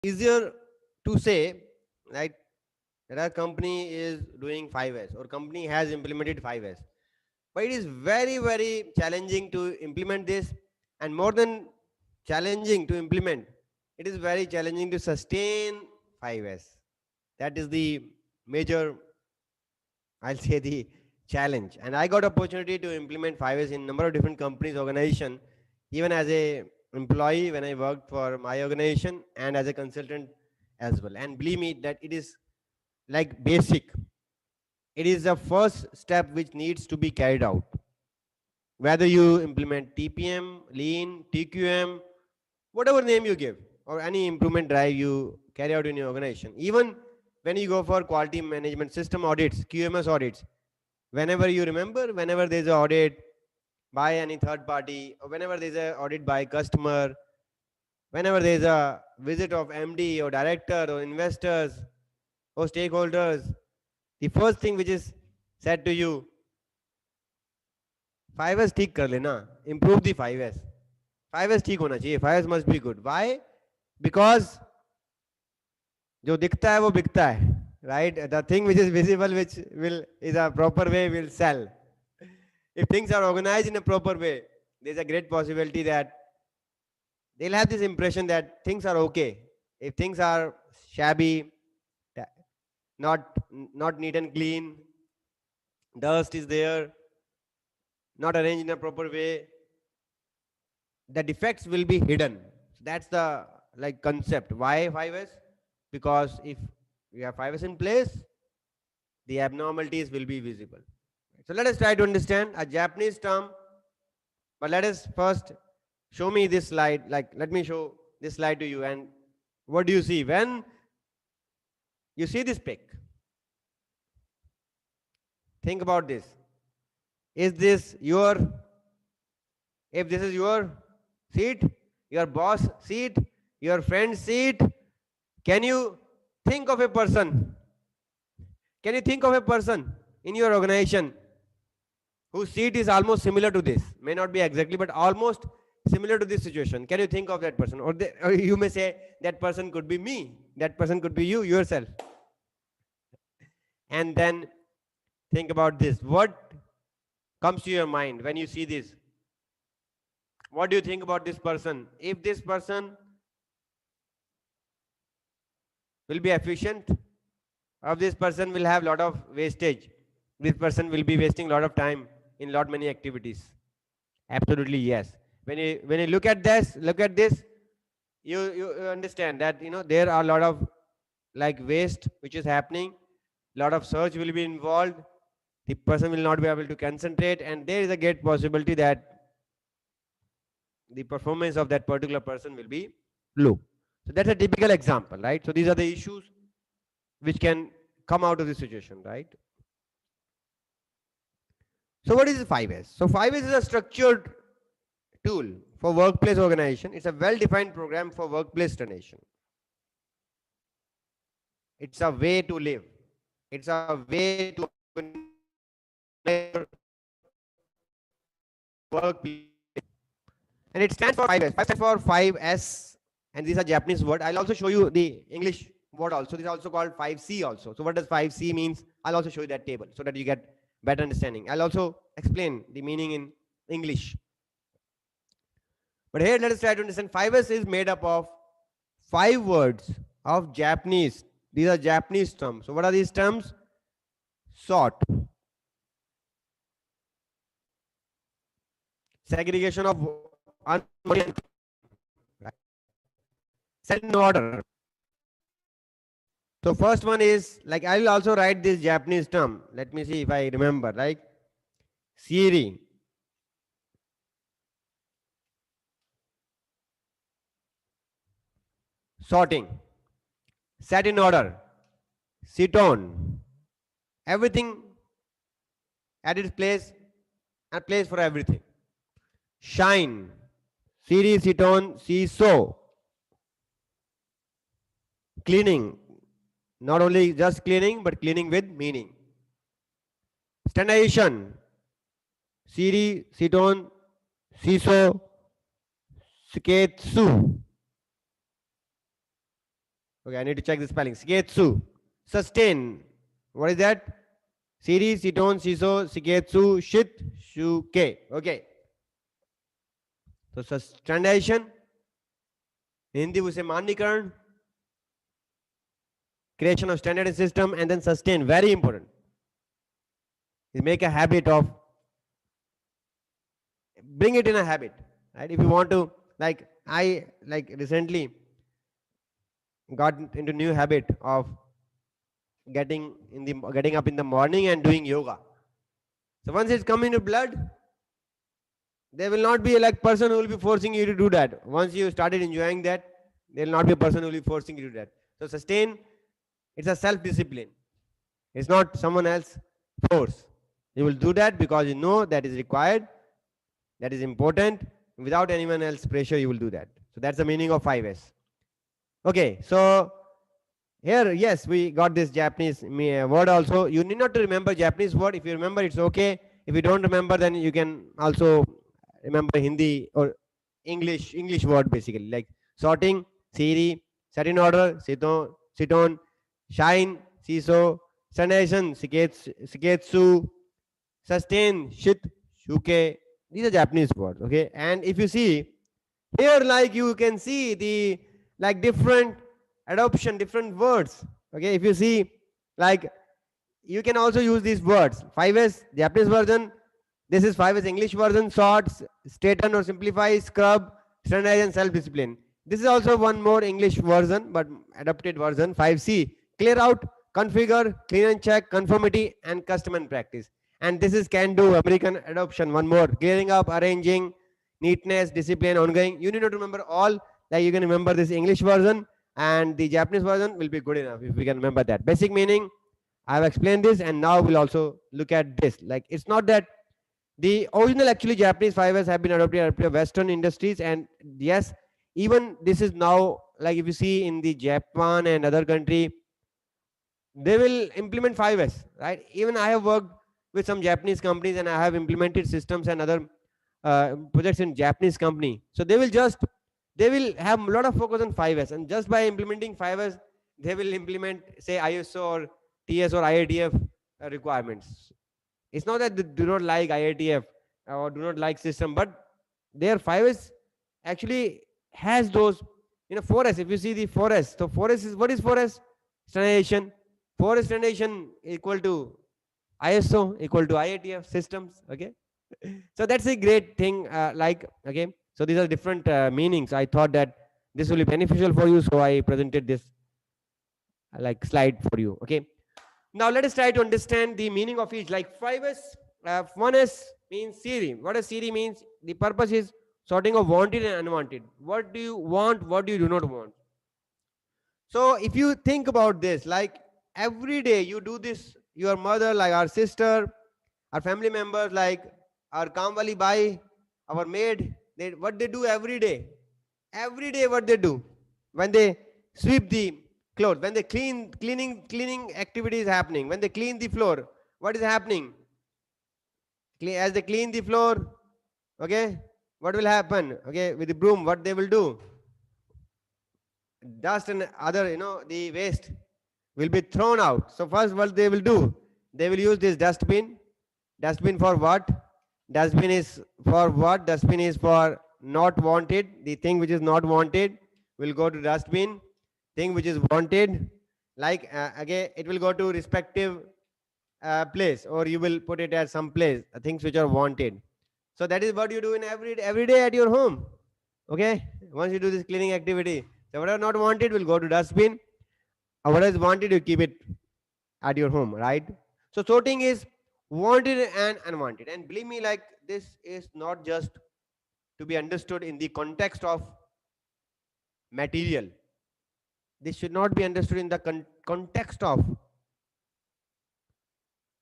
Easier to say, right, that our company is doing 5S or company has implemented 5S. But it is very, very challenging to implement this, and more than challenging to implement, it is very challenging to sustain 5S. That is the major, I'll say, the challenge. And I got opportunity to implement 5S in number of different companies, organization, even as a employee when I worked for my organization and as a consultant as well. And believe me that it is like basic. It is the first step which needs to be carried out. Whether you implement TPM, Lean, TQM, whatever name you give, or any improvement drive you carry out in your organization. Even when you go for quality management system audits, QMS audits, whenever you remember, whenever there's an audit by any third party, or whenever there's an audit by customer, whenever there's a visit of MD or director or investors or stakeholders, the first thing which is said to you, 5S ठीक कर लेना, improve the 5S. 5S ठीक होना चाहिए, 5S must be good. Why? Because जो दिखता है वो बिकता है, right? The thing which is visible, which will is a proper way, will sell. If things are organized in a proper way, there's a great possibility that they'll have this impression that things are okay. If things are shabby, not not neat and clean, dust is there, not arranged in a proper way, the defects will be hidden. So that's the like concept. Why 5S? Because if we have 5S in place, the abnormalities will be visible. So let us try to understand a Japanese term, but let us first show me this slide. Like, let me show this slide to you. And what do you see when you see this pic? Think about this. Is this your, if this is your seat, your boss seat, your friend's seat, can you think of a person? Can you think of a person in your organization whose seat is almost similar to this? May not be exactly, but almost similar to this situation. Can you think of that person? Or you may say that person could be me. That person could be you yourself. And then think about this. What comes to your mind when you see this? What do you think about this person? If this person will be efficient, or this person will have a lot of wastage, this person will be wasting a lot of time in lot many activities. Absolutely yes. When you look at this, you understand that there are a lot of like waste which is happening. Lot of search will be involved. The person will not be able to concentrate, and there is a great possibility that the performance of that particular person will be low. So that's a typical example, right? So these are the issues which can come out of this situation, right? So what is 5S? So 5S is a structured tool for workplace organization. It's a well-defined program for workplace donation. It's a way to live. It's a way to workplace. And it stands for 5S. 5 stands for 5S. And these are Japanese word. I'll also show you the English word also. This is also called 5C also. So what does 5C means? I'll also show you that table so that you get better understanding. I'll also explain the meaning in English. But here let us try to understand. 5S is made up of 5 words of Japanese. These are Japanese terms. So what are these terms? Sort, segregation of unwanted, set in order. So first one is, like, I will also write this Japanese term. Let me see if I remember, like Siri. Sorting. Set in order. Sit on. Everything at its place, a place for everything. Shine. Siri, sit on, see, so. Cleaning. Not only just cleaning, but cleaning with meaning. Standardization. Siri, sit on, siso, sketsu. Okay, I need to check the spelling. Siketsu. Sustain. What is that? Siri, Siton, Siso, Siketsu, Shit, Shuke. Okay. So standardization. Hindi उसे माननीकरण, creation of standard system, and then sustain. Very important. You make a habit of, bring it in a habit, right? If you want to, like I like recently got into new habit of getting up in the morning and doing yoga. So once it's come into blood, there will not be a like person who will be forcing you to do that. Once you started enjoying that, there will not be a person who will be forcing you to do that. So sustain, it's a self-discipline. It's not someone else force. You will do that because you know that is required, that is important. Without anyone else pressure, you will do that. So that's the meaning of 5S. Okay, so here, yes, we got this Japanese word also. You need not to remember Japanese word. If you remember, it's okay. If you don't remember, then you can also remember Hindi or English word basically, like sorting, Siri, set in order, sit on, shine, siso, sanation, siketsu, sustain, shit, shuke. These are Japanese words, okay? And if you see here, like you can see the like different adoption, different words. Okay, if you see, like you can also use these words. 5S Japanese version. This is 5S English version. Sorts, straighten or simplify, scrub, standardize, and self-discipline. This is also one more English version, but adapted version. 5C, clear out, configure, clean and check, conformity, and custom and practice. And this is can do American adoption. One more, clearing up, arranging, neatness, discipline, ongoing. You need not remember all. Like you can remember this English version, and the Japanese version will be good enough if we can remember that. Basic meaning, I have explained this, and now we'll also look at this. Like it's not that the original actually Japanese 5S have been adopted by Western industries, and yes, even this is now like if you see in the Japan and other country, they will implement 5S, right? Even I have worked with some Japanese companies, and I have implemented systems and other projects in Japanese company. So they will have a lot of focus on 5S, and just by implementing 5S, they will implement say ISO or TS or IATF requirements. It's not that they do not like IATF or do not like system, but their 5S actually has those, 4S. If you see the 4S, so 4S is, what is 4S? Standardization. 4S standardization equal to ISO equal to IATF systems. Okay, so that's a great thing. Okay, so these are different meanings. I thought that this will be beneficial for you, so I presented this like slide for you. Okay, now let us try to understand the meaning of each. Like 5S, 1S means Siri. What does Siri means? The purpose is sorting of wanted and unwanted. What do you want? What do you do not want? So if you think about this, like every day you do this, your mother, like our sister, our family members, like our Kamwali Bai, our maid, what they do every day what they do, when they sweep the clothes, when they cleaning activity is happening, when they clean the floor, what is happening? As they clean the floor, okay, what will happen? Okay, with the broom, what they will do? Dust and other, the waste will be thrown out. So first what they will do, they will use this dustbin. Dustbin for what? Dustbin is for what? Dustbin is for not wanted. The thing which is not wanted will go to dustbin. Thing which is wanted, like again, it will go to respective place, or you will put it at some place. Things which are wanted. So that is what you do in every day at your home. Okay, once you do this cleaning activity, so whatever not wanted will go to dustbin. And what is wanted, you keep it at your home, right? So sorting is wanted and unwanted. And believe me, like this is not just to be understood in the context of material. This should not be understood in the context of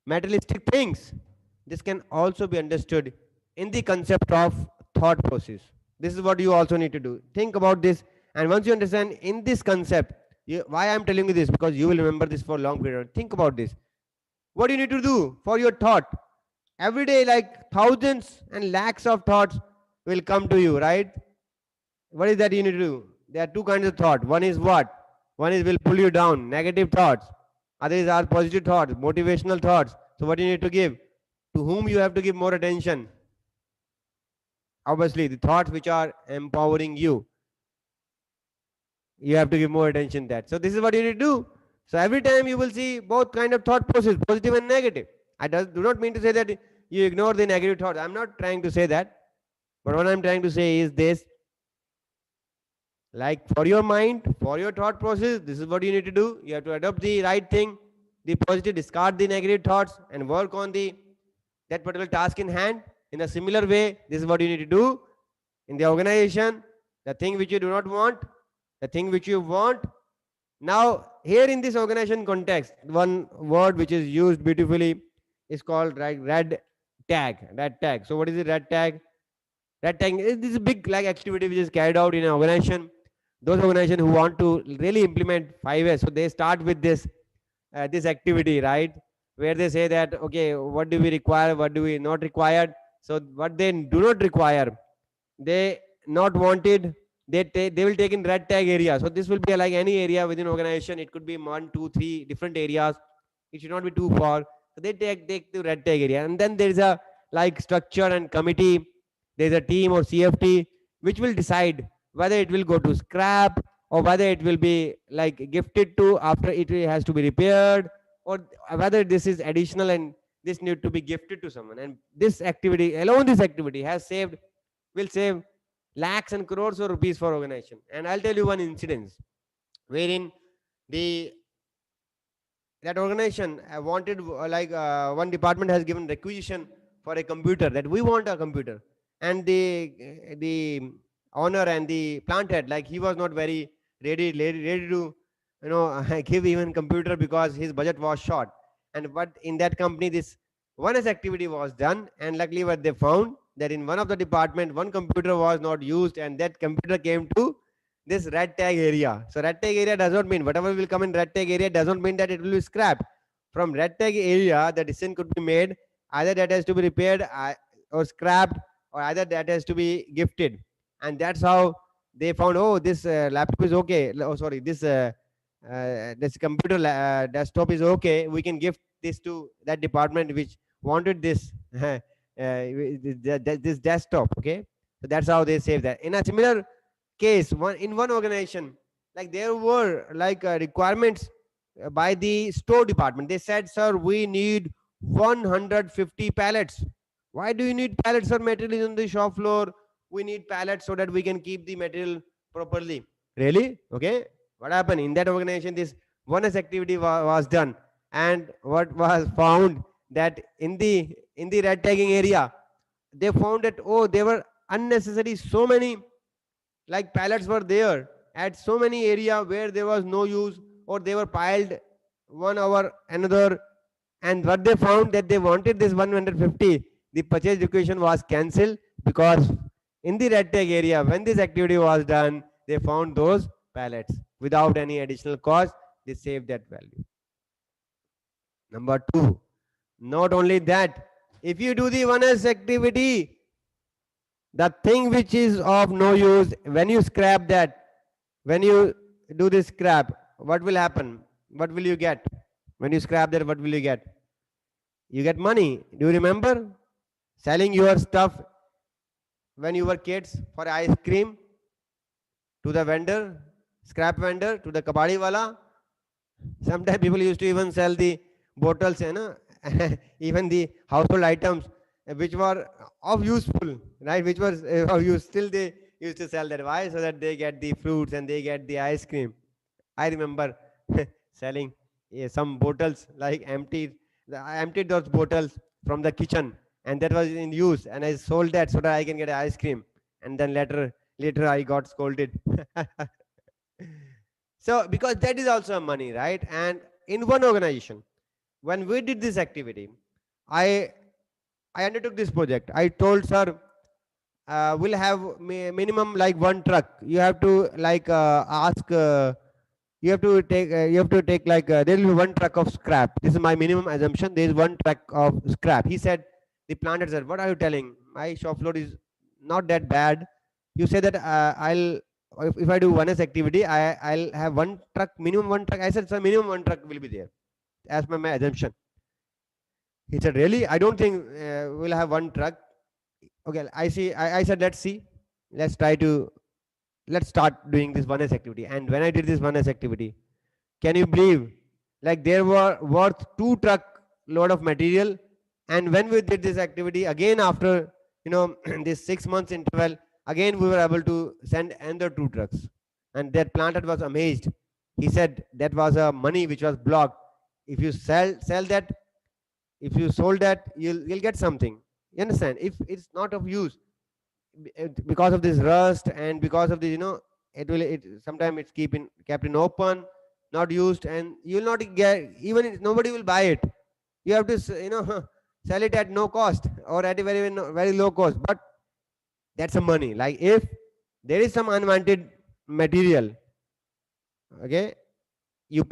materialistic things. This can also be understood in the concept of thought process. This is what you also need to do. Think about this, and once you understand in this concept, why I'm telling you this, because you will remember this for a long period. Think about this. What do you need to do for your thought? Every day, like thousands and lakhs of thoughts will come to you, right? What is that you need to do? There are two kinds of thought. One is what? One is will pull you down, negative thoughts. Others are positive thoughts, motivational thoughts. So what you need to give? To whom you have to give more attention? Obviously, the thoughts which are empowering you, you have to give more attention to that. So this is what you need to do. So every time you will see both kind of thought process, positive and negative. Do not mean to say that you ignore the negative thoughts. I'm not trying to say that. But what I'm trying to say is this, like for your mind, for your thought process, this is what you need to do. You have to adopt the right thing, the positive, discard the negative thoughts, and work on the that particular task in hand. In a similar way, this is what you need to do in the organization. The thing which you do not want, the thing which you want. Now, here in this organization context, one word which is used beautifully is called red tag. Red tag. So, what is the red tag? Red tag. This is a big like activity which is carried out in an organization. Those organizations who want to really implement 5S, so they start with this activity, right? Where they say that okay, what do we require, what do we not require. So what they do not require, they not wanted, they will take in red tag area. So this will be like any area within organization. It could be 1 2 3 different areas. It should not be too far. So they take the red tag area, and then there is a like structure and committee. There is a team or CFT which will decide whether it will go to scrap or whether it will be like gifted to after it has to be repaired, or whether this is additional and this need to be gifted to someone. And this activity alone, this activity has saved, will save lakhs and crores of rupees for organization. And I'll tell you one incident wherein the that organization wanted one department has given requisition for a computer, that we want a computer, and the owner and the plant head, like he was not very ready to give even computer because his budget was short. And but in that company this one as activity was done, and luckily what they found that in one of the department one computer was not used, and that computer came to this red tag area. So red tag area does not mean whatever will come in red tag area does not mean that it will be scrapped. From red tag area, the decision could be made either that has to be repaired or scrapped, or either that has to be gifted. And that's how they found, oh, this laptop is okay. Oh, sorry, this computer desktop is okay. We can gift this to that department which wanted this this desktop. Okay, so that's how they save that. In a similar case, one organization, like there were like requirements by the store department. They said, sir, we need 150 pallets. Why do you need pallets, sir? Material is on the shop floor. We need pallets so that we can keep the material properly. Really? Okay. What happened in that organization? This bonus activity was done, and what was found that in the red tagging area, they found that, oh, there were unnecessary so many like pallets were there at so many area where there was no use, or they were piled one over another. And what they found that they wanted this 150, the purchase requisition was cancelled, because in the red tag area when this activity was done, they found those pallets without any additional cost. They saved that value. Number two, not only that, if you do the one S activity, the thing which is of no use, when you scrap that, when you do this scrap, what will happen? What will you get? When you scrap that, what will you get? You get money. Do you remember selling your stuff when you were kids for ice cream to the vendor, scrap vendor, to the kabadi wala? Sometimes people used to even sell the bottles, even the household items which were of useful, right? Which was of use. Still they used to sell that. Why? So that they get the fruits and they get the ice cream. I remember selling some bottles, like I emptied those bottles from the kitchen, and that was in use, and I sold that so that I can get ice cream. And then later I got scolded. So because that is also money, right? And in one organization, when we did this activity, I I undertook this project. I told, sir, we'll have minimum like one truck. You have to like ask. You have to take like there will be one truck of scrap. This is my minimum assumption. There is one truck of scrap. He said, the planter said, what are you telling? My shop floor is not that bad. You say that I'll if I do 1s activity, I'll have one truck, minimum one truck. I said, sir, minimum one truck will be there as per my assumption. He said, really? I don't think we'll have one truck. Okay, I said, let's see. Let's try to, let's start doing this 1s activity. And when I did this 1s activity, can you believe? Like there were worth two truck load of material. And when we did this activity again after, this 6 months interval, again we were able to send another two trucks. And that planter was amazed. He said that was a money which was blocked. If you sell that, if you sold that, you'll get something. You understand? If it's not of use, because of this rust and because of the, it sometimes it's kept in open, not used, and you'll not get, even if nobody will buy it, you have to sell it at no cost or at a very low cost. But that's a money. Like if there is some unwanted material, okay, you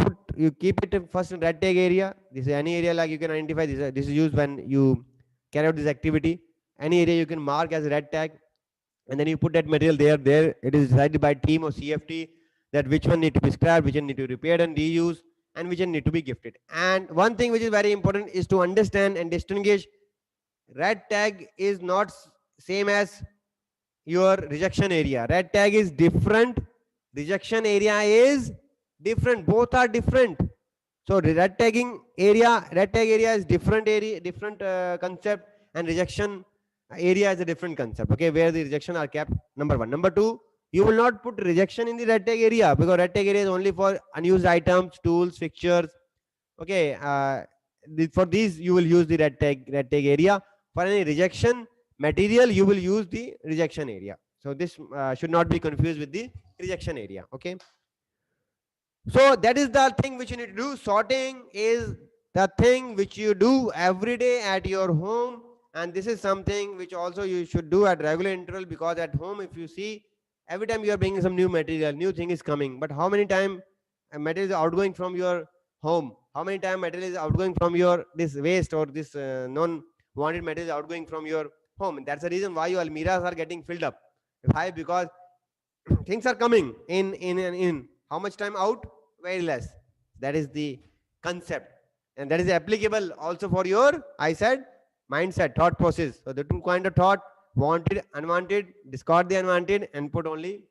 keep it first in red tag area. This is any area, like you can identify this is used when you carry out this activity. Any area you can mark as a red tag, and then you put that material there it is decided by team or CFT that which one need to be scrapped, which one need to be repaired and reused, and which one need to be gifted. And one thing which is very important is to understand and distinguish, red tag is not same as your rejection area. Red tag is different, rejection area is different, both are different. So red tag area is different area, different concept, and rejection area is a different concept. Okay, where the rejection are kept. Number one. Number two, you will not put rejection in the red tag area, because red tag area is only for unused items, tools, fixtures. Okay, for these you will use the red tag area. For any rejection material, you will use the rejection area. So this should not be confused with the rejection area. Okay. So that is the thing which you need to do. Sorting is the thing which you do every day at your home, and this is something which also you should do at regular interval, because at home, if you see, every time you are bringing some new material, new thing is coming. But how many time material is outgoing from your home? How many time material is outgoing from your this waste or this non-wanted material is outgoing from your home? And that's the reason why your almiras are getting filled up. Why? Because things are coming in. How much time out? Very less. That is the concept, and that is applicable also for your, I said, mindset, thought process. So the two kind of thought: wanted, unwanted. Discard the unwanted and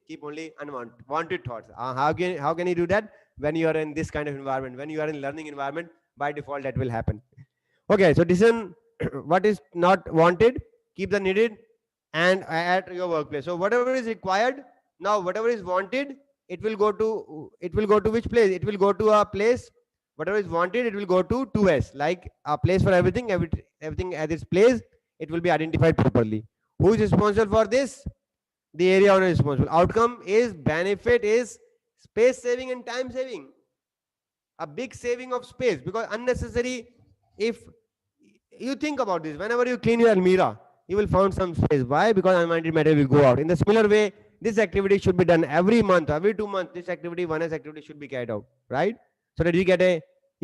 keep only unwanted thoughts. How can you do that when you are in this kind of environment? When you are in learning environment, by default that will happen. Okay, so decision what is not wanted, keep the needed, and at your workplace. So whatever is required, now whatever is wanted, it will go to which place? It will go to a place. Whatever is wanted, it will go to 2s, like a place for everything. Everything at its place, it will be identified properly. Who is responsible for this? The area owner is responsible. Outcome is, benefit is space saving and time saving. A big saving of space, because unnecessary, if you think about this, whenever you clean your almirah, you will find some space. Why? Because unwanted matter will go out. In the similar way, this activity should be done every month, every 2 months. This activity, 1s activity, should be carried out, right? So that you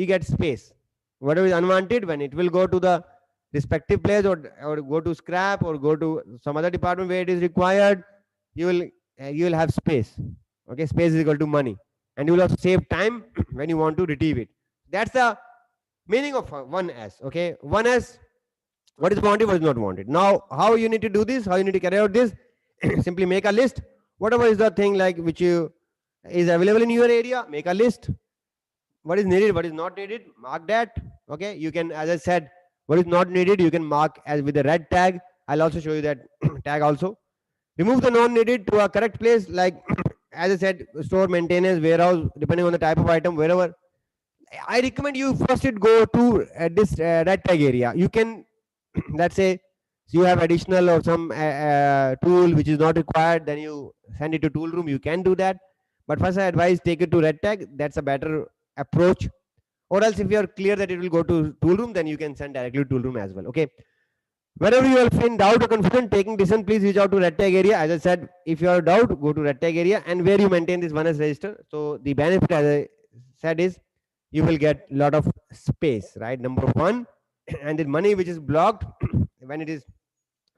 get space. Whatever is unwanted, when it will go to the respective place, or go to scrap, or go to some other department where it is required, you will have space. Okay, space is equal to money, and you will also save time when you want to retrieve it. That's the meaning of 1s. Okay, 1s, what is wanted, what is not wanted. Now how you need to do this, how you need to carry out this? Simply make a list. Whatever is the thing like which you is available in your area, make a list. What is needed, what is not needed, mark that. Okay, you can, as I said, what is not needed you can mark as with the red tag. I'll also show you that tag also. Remove the non needed to a correct place, like as I said, store, maintenance, warehouse, depending on the type of item, wherever. I recommend you first it go to this red tag area. You can let's say you have additional or some tool which is not required, then you send it to tool room. You can do that, but first I advise take it to red tag. That's a better approach. Or else if you are clear that it will go to tool room, then you can send directly to tool room as well. Okay. Whenever you are in doubt or confusion taking decision, please reach out to red tag area. As I said, if you are in doubt, go to red tag area, and where you maintain this 1s register. So the benefit, as I said, is you will get a lot of space, right? Number one. And the money which is blocked, when it is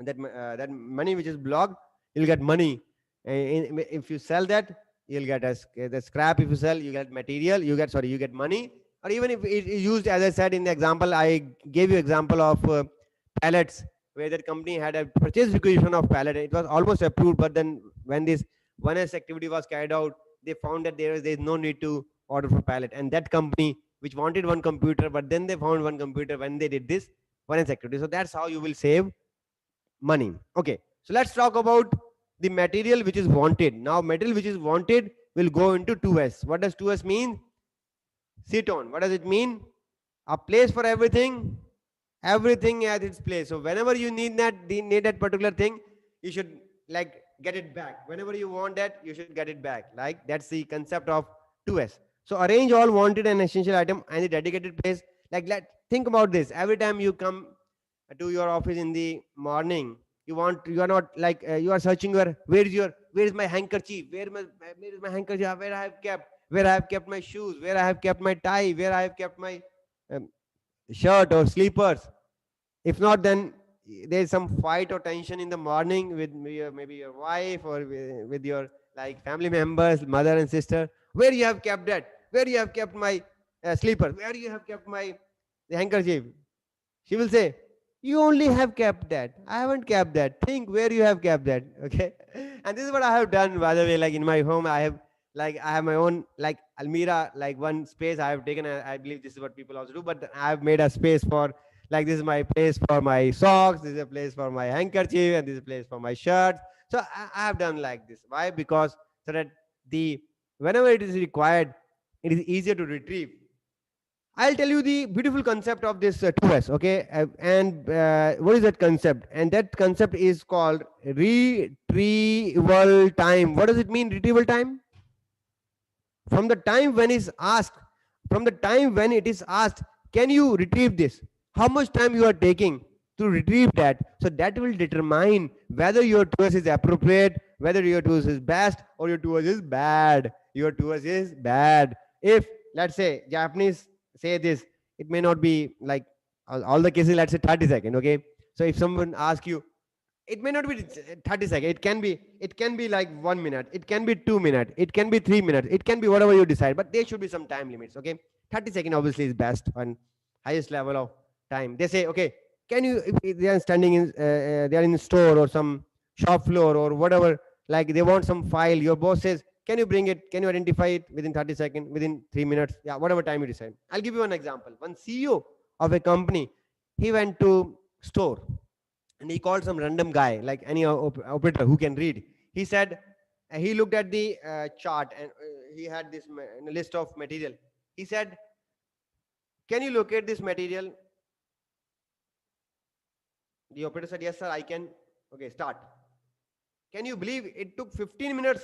that money which is blocked, you'll get money. If you sell that, you'll get the scrap. If you sell, you get material, you get, sorry, you get money. Or even if it is used, as I said in the example, I gave you example of pallets, where that company had a purchase requisition of pallet. It was almost approved, but then when this 1S activity was carried out, they found that there is no need to order for pallet, and that company which wanted one computer, but then they found one computer when they did this 1S activity. So that's how you will save money. Okay, so let's talk about the material which is wanted. Now material which is wanted will go into 2S. What does 2S mean? Ceton. What does it mean? A place for everything, everything at its place. So whenever you need that particular thing, you should like get it back. Whenever you want that, you should get it back. Like that's the concept of 2S. So arrange all wanted and essential item and the dedicated place. Like let think about this. Every time you come to your office in the morning, you are not like you are searching where is my handkerchief, where is my handkerchief, where I have kept, where I have kept my shoes, where I have kept my tie, where I have kept my um, shirt or sleepers. If not, then there's some fight or tension in the morning with maybe your wife or with your like family members, mother and sister. Where you have kept that? Where you have kept my sleeper? Where you have kept my the handkerchief? She will say, "You only have kept that. I haven't kept that. Think where you have kept that." Okay. And this is what I have done, by the way. Like in my home, I have my own like almira, like one space I have taken. I believe this is what people also do, but I have made a space for like this is my place for my socks, this is a place for my handkerchief, and this is a place for my shirts. So I have done like this. Why? Because so that the whenever it is required, it is easier to retrieve. I'll tell you the beautiful concept of this 2S, okay? And what is that concept? And that concept is called retrieval time. What does it mean, retrieval time? From the time when is asked, from the time when it is asked, can you retrieve this? How much time you are taking to retrieve that? So that will determine whether your 2S is appropriate, whether your 2S is best or your 2S is bad. Your 2S is bad. If let's say Japanese say this, it may not be like all the cases. Let's say 30 seconds. Okay. So if someone asks you, it may not be 30 seconds, it can be like 1 minute, it can be 2 minutes, it can be 3 minutes, it can be whatever you decide, but there should be some time limits. Okay, 30 seconds obviously is best and highest level of time. They say, okay, can you, if they are standing in they are in the store or some shop floor or whatever, like they want some file, your boss says, can you bring it, can you identify it within 30 seconds, within 3 minutes, yeah, whatever time you decide. I'll give you an example. One CEO of a company, he went to store and he called some random guy, like any operator who can read. He said, he looked at the chart and he had this list of material. He said, can you locate this material? The operator said, yes sir, I can. Okay, start. Can you believe it took 15 minutes?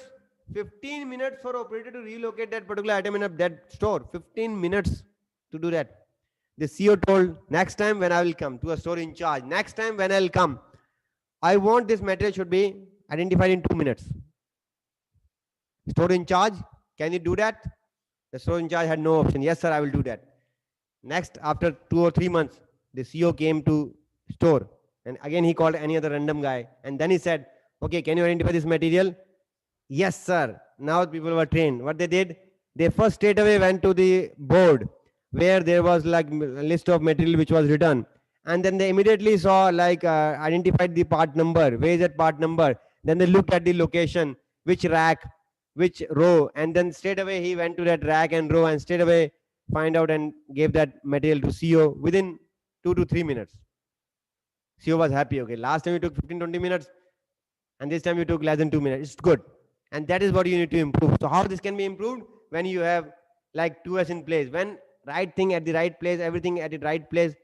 15 minutes for operator to relocate that particular item in that store. 15 minutes to do that. The CEO told, next time when I will come to a store in charge, next time when I'll come, I want this material should be identified in 2 minutes. Store in charge, can you do that? The store in charge had no option. Yes, sir, I will do that. Next, after 2 or 3 months, the CEO came to store and again he called any other random guy and then he said, okay, can you identify this material? Yes, sir. Now people were trained. What they did, they first straight away went to the board where there was like a list of material which was written, and then they immediately saw like identified the part number. Where is that part number? Then they looked at the location, which rack, which row, and then straight away he went to that rack and row and straight away find out and gave that material to CEO within 2 to 3 minutes. CEO was happy. Okay, last time you took 15-20 minutes, and this time you took less than 2 minutes. It's good, and that is what you need to improve. So how this can be improved? When you have like 2S in place, when right thing at the right place, everything at the right place,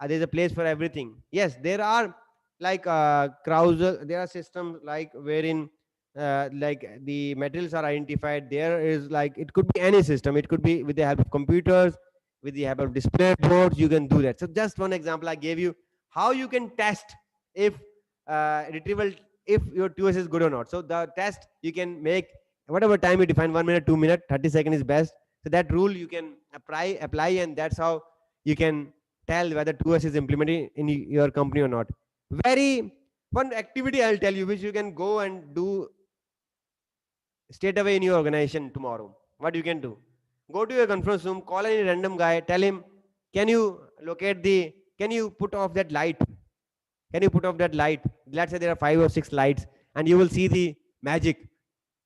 there's a place for everything. Yes, there are like carousel, there are systems like wherein like the materials are identified. There is like, it could be any system, it could be with the help of computers, with the help of display boards, you can do that. So just one example I gave you, how you can test if retrieval, if your 2S is good or not. So the test you can make whatever time you define, 1 minute, 2 minute, 30 seconds is best. So that rule you can apply, and that's how you can tell whether 2S is implemented in your company or not. Very one activity I'll tell you, which you can go and do straight away in your organization tomorrow, what you can do? Go to your conference room, call any random guy, tell him, can you locate the, can you put off that light, can you put off that light? Let's say there are 5 or 6 lights, and you will see the magic.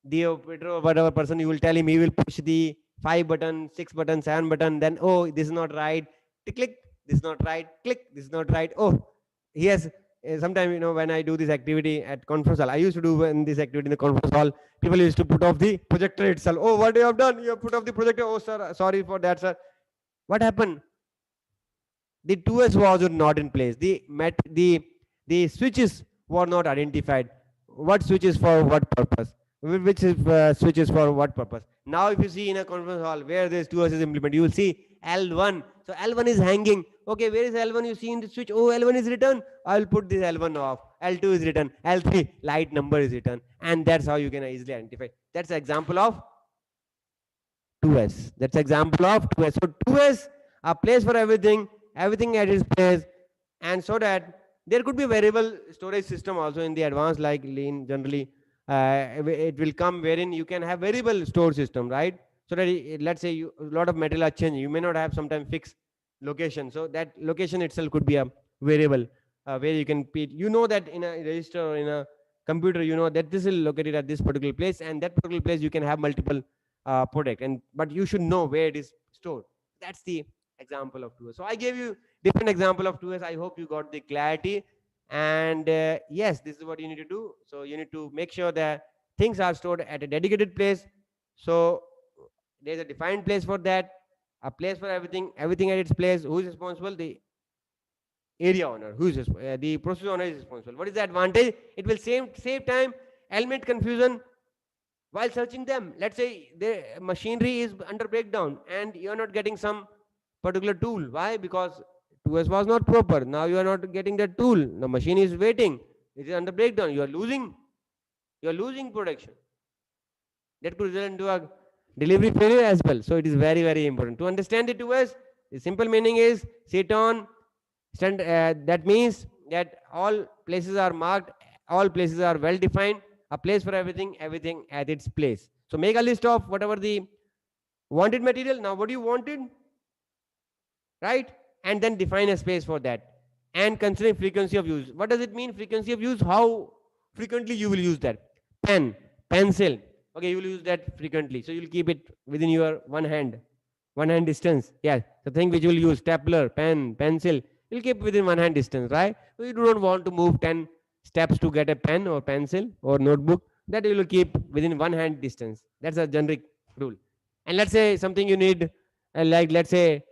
The operator or whatever person, you will tell him, he will push the 5 button, 6 button, 7 button, then oh, this is not right, click, this is not right, click, this is not right, oh, he has. Sometimes, when I do this activity at conference hall, I used to do when this activity in the conference hall, people used to put off the projector itself. Oh, what you have done, you have put off the projector, oh sir, sorry for that sir. What happened? The 2s was not in place, the switches were not identified. What switches for what purpose, which is switches for what purpose. Now if you see in a conference hall where this 2s is implemented, you will see L1. So L1 is hanging. Okay, where is L1? You see in the switch, oh, L1 is written, I'll put this L1 off. L2 is written, L3 light number is written, and that's how you can easily identify. That's an example of 2s. That's example of 2s. So 2s, a place for everything, everything at its place, and so that there could be variable storage system also in the advanced, like lean generally. It will come wherein you can have variable store system, right? So that let's say a lot of material are changing, you may not have sometimes fixed location, so that location itself could be a variable, where you can put, that in a register or in a computer, that this is located at this particular place, and that particular place you can have multiple product, and but you should know where it is stored. That's the example of 2s. So I gave you different example of 2s. I hope you got the clarity. And yes, this is what you need to do. So you need to make sure that things are stored at a dedicated place. So there's a defined place for that, a place for everything, everything at its place. Who is responsible? The area owner. Who is the process owner is responsible. What is the advantage? It will save time, element confusion while searching them. Let's say the machinery is under breakdown and you're not getting some particular tool. Why? Because 2s was not proper. Now you are not getting that tool. The machine is waiting. It is under breakdown. You are losing production. That could result into a delivery failure as well. So it is very, very important to understand the 2s. The simple meaning is sit on stand. That means that all places are marked, all places are well defined, a place for everything, everything at its place. So make a list of whatever the wanted material. Now what do you wanted, right? And then define a space for that. And considering frequency of use. What does it mean, frequency of use? How frequently you will use that? Pen, pencil, okay, you will use that frequently, so you'll keep it within your one hand distance. Yeah, the thing which you will use, stapler, pen, pencil, you'll keep within one hand distance, right? So you do not want to move 10 steps to get a pen or pencil or notebook. That you will keep within one hand distance. That's a generic rule. And let's say something you need, like let's say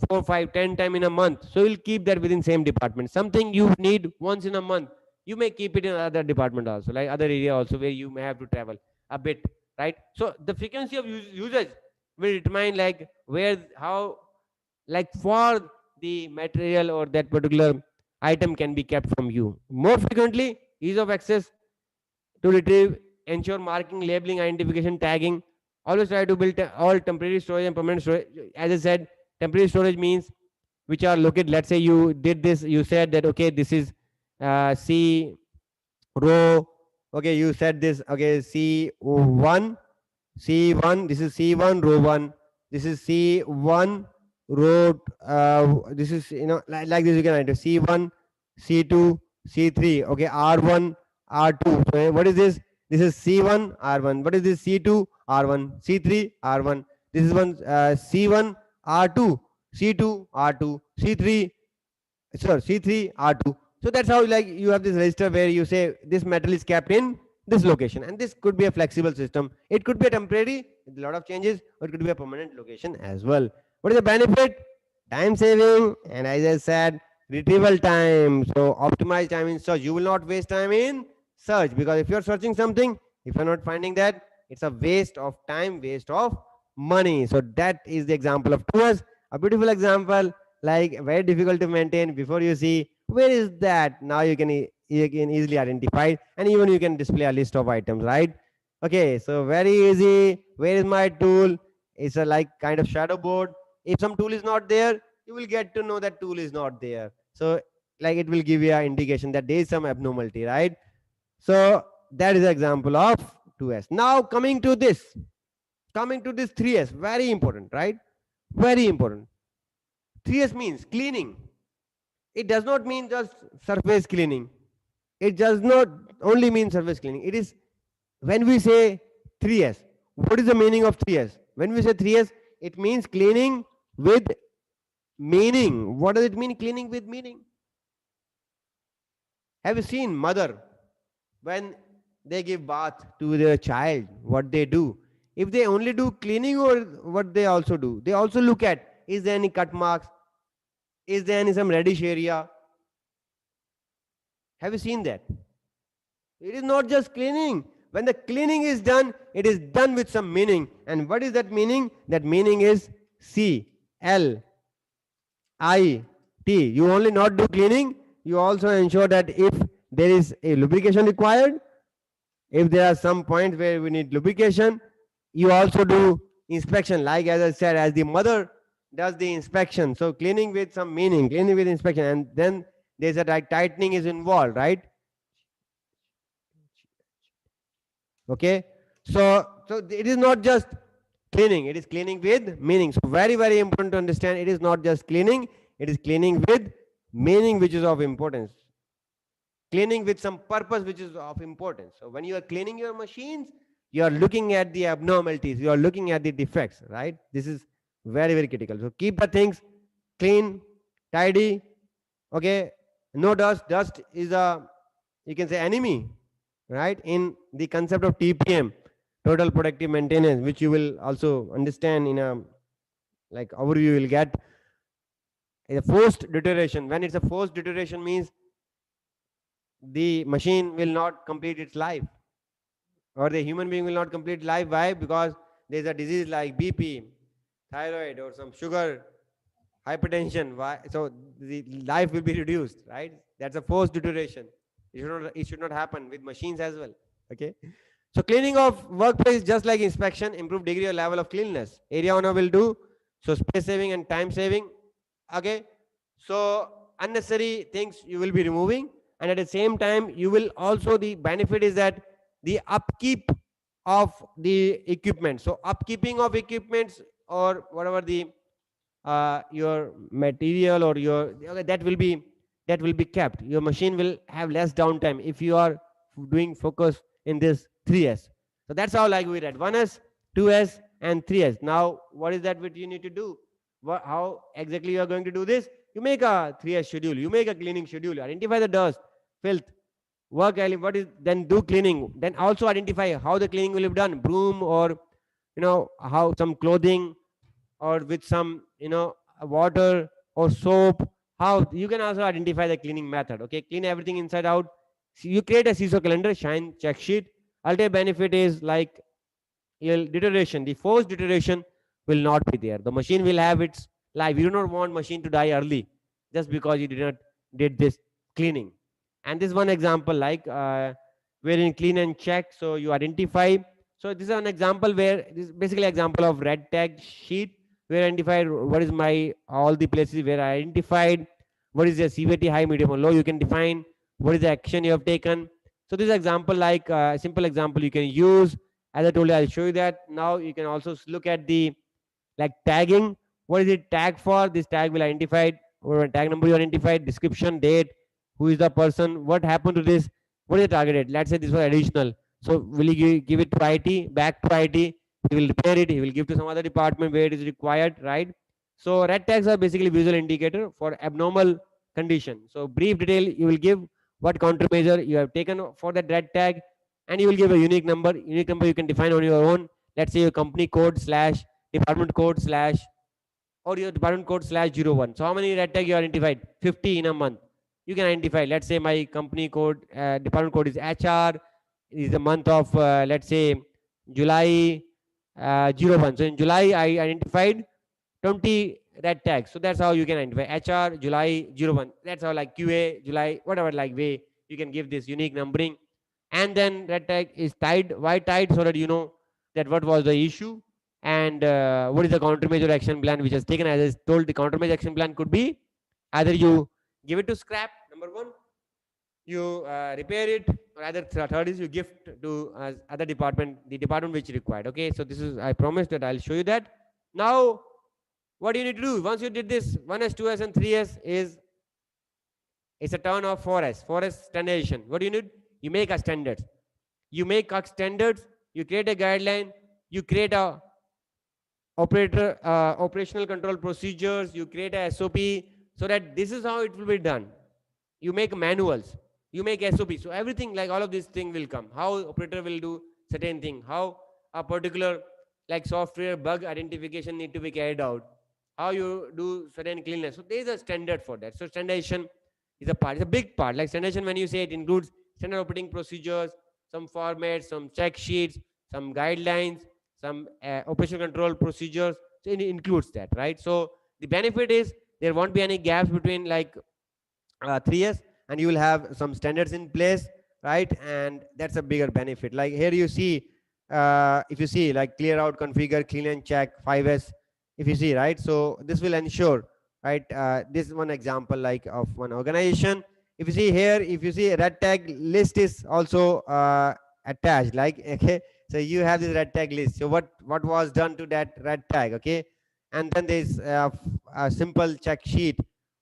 4 5 10 time in a month, so you'll keep that within same department. Something you need once in a month, you may keep it in other department also, like other area also, where you may have to travel a bit, right? So the frequency of usage will determine like where, how, like for the material or that particular item can be kept from you more frequently. Ease of access to retrieve, ensure marking, labeling, identification, tagging. Always try to build all temporary storage and permanent storage. As I said, temporary storage means which are located. Let's say you did this, you said that okay, this is C row. Okay, you said this. Okay, C1, C1. This is C1 row 1. This is C1 row. This is like this. You can write C1, C2, C3. Okay, R1, R2. So what is this? This is C1, R1. What is this? C2, R1, C3, R1. This is one C1, R2, C2, R2, C3, sure, C3, R2. So that's how like you have this register where you say this metal is kept in this location, and this could be a flexible system. It could be a temporary with a lot of changes, or it could be a permanent location as well. What is the benefit? Time saving, and as I said, retrieval time. So optimize time in search. You will not waste time in search, because if you're searching something, if you're not finding that, it's a waste of time, waste of money. So that is the example of 2s. A beautiful example, like very difficult to maintain. Before you see where is that, now you can easily identify, and even you can display a list of items, right? Okay, so very easy. Where is my tool? It's a like kind of shadow board. If some tool is not there, you will get to know that tool is not there. So like it will give you an indication that there is some abnormality, right? So that is an example of 2s. Now coming to this 3s, very important, right? Very important. 3s means cleaning. It does not mean just surface cleaning. It does not only mean surface cleaning. It is, when we say 3s, what is the meaning of 3s? When we say 3s, it means cleaning with meaning. What does it mean, cleaning with meaning? Have you seen mother when they give bath to their child, what they do? If they only do cleaning, or what they also do? They also look at, is there any cut marks? Is there any some reddish area? Have you seen that? It is not just cleaning. When the cleaning is done, it is done with some meaning. And what is that meaning? That meaning is CLIT. You only not do cleaning, you also ensure that if there is a lubrication required, if there are some points where we need lubrication, you also do inspection. Like as I said, as the mother does the inspection. So cleaning with some meaning, cleaning with inspection, and then there's a tightening is involved, right? Okay. So it is not just cleaning, it is cleaning with meaning. So very important to understand, it is not just cleaning, it is cleaning with meaning, which is of importance. Cleaning with some purpose, which is of importance. So when you are cleaning your machines, you are looking at the abnormalities, you are looking at the defects, right? This is very critical. So keep the things clean, tidy. Okay. No dust. Dust is a, you can say, enemy, right? In the concept of TPM, total productive maintenance, which you will also understand in a like overview, you will get a forced deterioration. When it's a forced deterioration, means the machine will not complete its life, or the human being will not complete life. Why? Because there's a disease like BP, thyroid, or some sugar, hypertension. Why? So the life will be reduced, right? That's a forced deterioration. It should not happen with machines as well. Okay. So cleaning of workplace, just like inspection, improve degree or level of cleanliness. Area owner will do. So space saving and time saving. Okay. So unnecessary things you will be removing, and at the same time you will also, the benefit is that the upkeep of the equipment. So upkeeping of equipments, or whatever the your material, or your, okay, that will be kept. Your machine will have less downtime if you are doing focus in this 3s. So that's how, like we read 1s, 2s, and 3s. Now what is that what you need to do? How exactly you are going to do this? You make a 3s schedule, you make a cleaning schedule, identify the dust, filth, work element, what is, then do cleaning, then also identify how the cleaning will be done, broom, or how some clothing, or with some water or soap. How you can also identify the cleaning method. Okay, clean everything inside out. So you create a CISO calendar, shine check sheet. Ultimate benefit is like deterioration, the forced deterioration will not be there. The machine will have its life. You do not want machine to die early just because you did not did this cleaning. And this one example, like wherein clean and check, so you identify. So this is an example where this is basically example of red tag sheet, where I identified what is my all the places where I identified what is the severity, high, medium, or low. You can define what is the action you have taken. So this example, like a simple example you can use. As I told you, I'll show you that. Now you can also look at the like tagging. What is it tag for? This tag will identify, or tag number you identified, description, date, who is the person, what happened to this, what is the targeted. Let's say this was additional. So will you give it to IT, back to IT? He will repair it. He will give to some other department where it is required, right? So red tags are basically visual indicator for abnormal condition. So brief detail you will give what countermeasure you have taken for that red tag, and you will give a unique number. Unique number you can define on your own. Let's say your company code slash department code slash, or your department code slash 01. So how many red tag you identified? 50 in a month. You can identify. Let's say my company code, department code is HR. Is the month of let's say July 01. So in July I identified 20 red tags. So that's how you can identify HR July 01. That's how, like QA July, whatever, like way you can give this unique numbering. And then red tag is tied. Why tied? So that you know that what was the issue, and what is the countermeasure action plan which has taken. As I told, the countermeasure action plan could be either you give it to scrap, number one, you repair it, or either third is you gift to other department, the department which required. Okay, so this is, I promise that I'll show you that. Now what do you need to do once you did this? 1s, 2s and 3s is, it's a turn of 4s. 4s standardization. What do you need? You make a standards. You make a standards, you create a guideline, you create a operational control procedures, you create a SOP, so that this is how it will be done. You make manuals, you make SOP, so everything, like all of this thing will come, how operator will do certain thing, how a particular like software bug identification need to be carried out, how you do certain cleanliness. So there is a standard for that. So standardization is a part, it's a big part. Like standardization, when you say, it includes standard operating procedures, some formats, some check sheets, some guidelines, some operational control procedures. So it includes that, right? So the benefit is there won't be any gaps between like 3 years, and you will have some standards in place, right? And that's a bigger benefit. Like here you see, if you see, like clear out, configure, clean and check, 5s, if you see, right? So this will ensure, right? This is one example like of one organization. If you see here, if you see, red tag list is also attached, like okay, so you have this red tag list. So what was done to that red tag, okay? And then there's a simple check sheet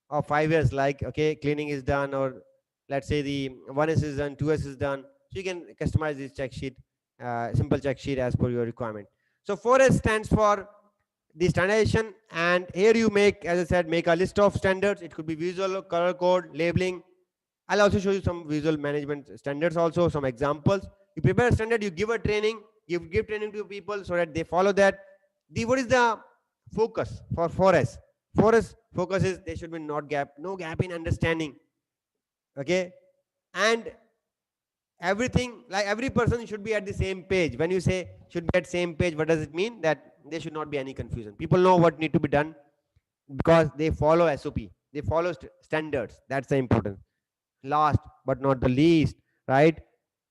of 5 years, like okay, cleaning is done, or let's say the 1s is done, 2s is done. So you can customize this check sheet, simple check sheet as per your requirement. So 4s stands for the standardization, and here you make, as I said, make a list of standards. It could be visual, color code, labeling. I'll also show you some visual management standards, also some examples. You prepare a standard, you give a training, you give training to people so that they follow that. The what is the focus for 4s? 4s focus is there should be not gap, no gap in understanding. Okay, and everything, like every person should be at the same page. When you say should be at same page, what does it mean? That there should not be any confusion. People know what need to be done because they follow SOP, they follow standards. That's the important. Last but not the least, right,